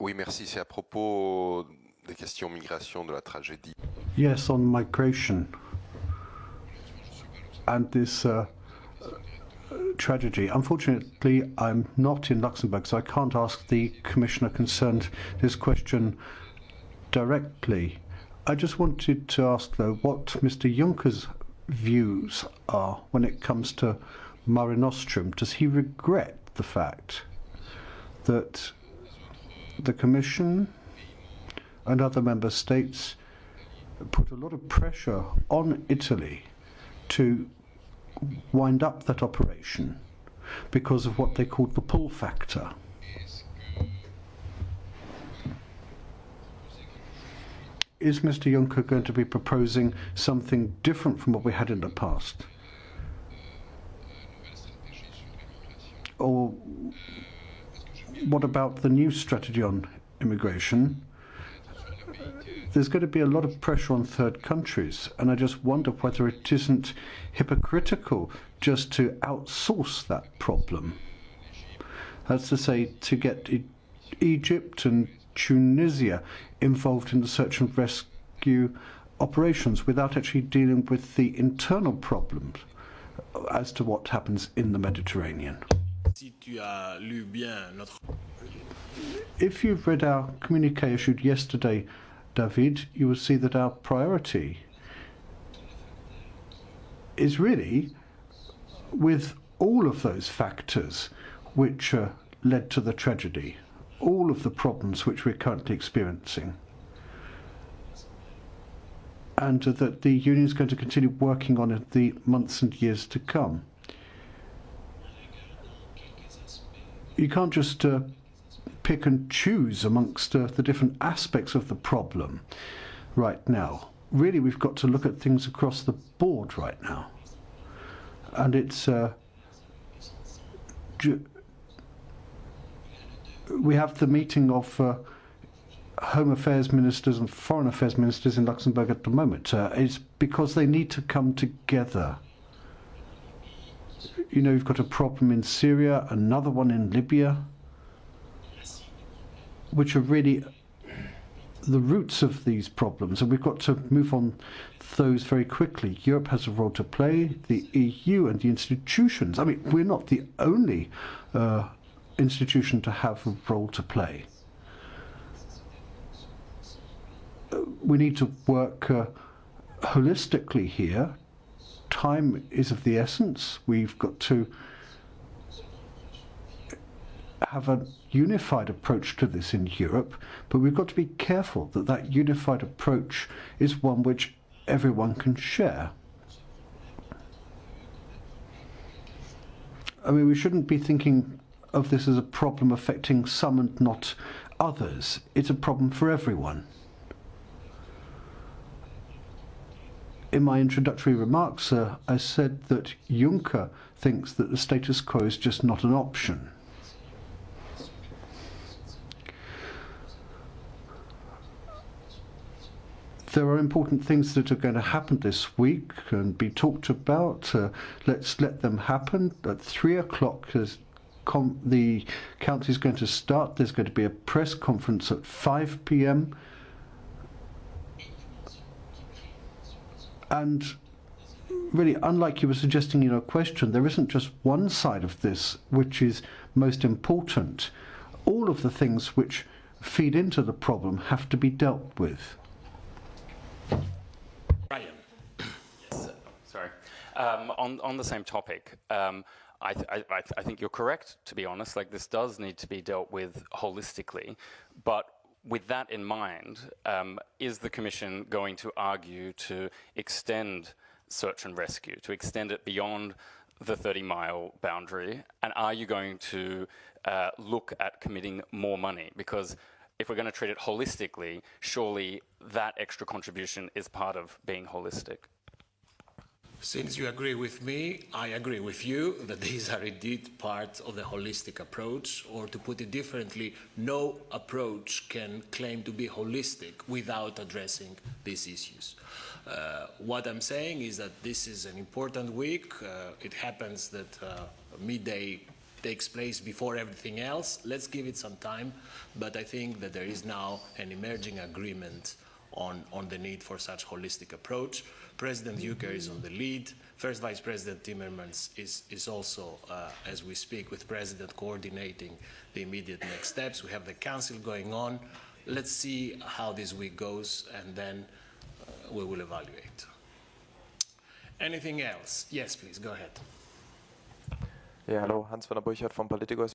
Oui, merci. C'est à propos des questions migration, de la tragédie. Yes, on migration and this tragedy. Unfortunately, I'm not in Luxembourg, so I can't ask the commissioner concerned this question directly. I just wanted to ask, though, what Mr. Juncker's views are when it comes to Mare Nostrum. Does he regret the fact that the Commission and other member states put a lot of pressure on Italy to wind up that operation because of what they called the pull factor? Is Mr. Juncker going to be proposing something different from what we had in the past? Or what about the new strategy on immigration? There's going to be a lot of pressure on third countries, and I just wonder whether it isn't hypocritical just to outsource that problem. That's to say, to get Egypt and Tunisia involved in the search and rescue operations without actually dealing with the internal problems as to what happens in the Mediterranean. If you've read our communiqué issued yesterday, David, you will see that our priority is really with all of those factors which led to the tragedy, all of the problems which we're currently experiencing, and that the Union is going to continue working on it the months and years to come. You can't just pick and choose amongst the different aspects of the problem right now. Really, we've got to look at things across the board right now. And it's we have the meeting of Home Affairs Ministers and Foreign Affairs Ministers in Luxembourg at the moment. It's because they need to come together. You know, you've got a problem in Syria, another one in Libya, which are really the roots of these problems, and we've got to move on those very quickly. Europe has a role to play, the EU and the institutions. I mean, we're not the only institution to have a role to play. We need to work holistically here. Time is of the essence. We've got to have a unified approach to this in Europe, but we've got to be careful that that unified approach is one which everyone can share. I mean, we shouldn't be thinking of this as a problem affecting some and not others. It's a problem for everyone. In my introductory remarks, I said that Juncker thinks that the status quo is just not an option. There are important things that are going to happen this week and be talked about. Let's let them happen. At 3 o'clock, the council is going to start. There's going to be a press conference at 5 p.m. And really, unlike you were suggesting in your question, there isn't just one side of this which is most important. All of the things which feed into the problem have to be dealt with. Brian. Yes, sorry. On the same topic, I think you're correct, to be honest. Like, this does need to be dealt with holistically, but with that in mind, is the Commission going to argue to extend search and rescue, to extend it beyond the 30-mile boundary? And are you going to look at committing more money? Because if we're going to treat it holistically, surely that extra contribution is part of being holistic. Since you agree with me, I agree with you that these are indeed part of the holistic approach, or to put it differently, no approach can claim to be holistic without addressing these issues. What I'm saying is that this is an important week. It happens that midday takes place before everything else. Let's give it some time, but I think that there is now an emerging agreement on the need for such holistic approach. President Juncker is on the lead. First Vice President Timmermans is also, as we speak, with President coordinating the immediate next steps. We have the Council going on. Let's see how this week goes, and then we will evaluate. Anything else? Yes, please, go ahead. Ja, hallo, Hans von der Burchardt vom Politico.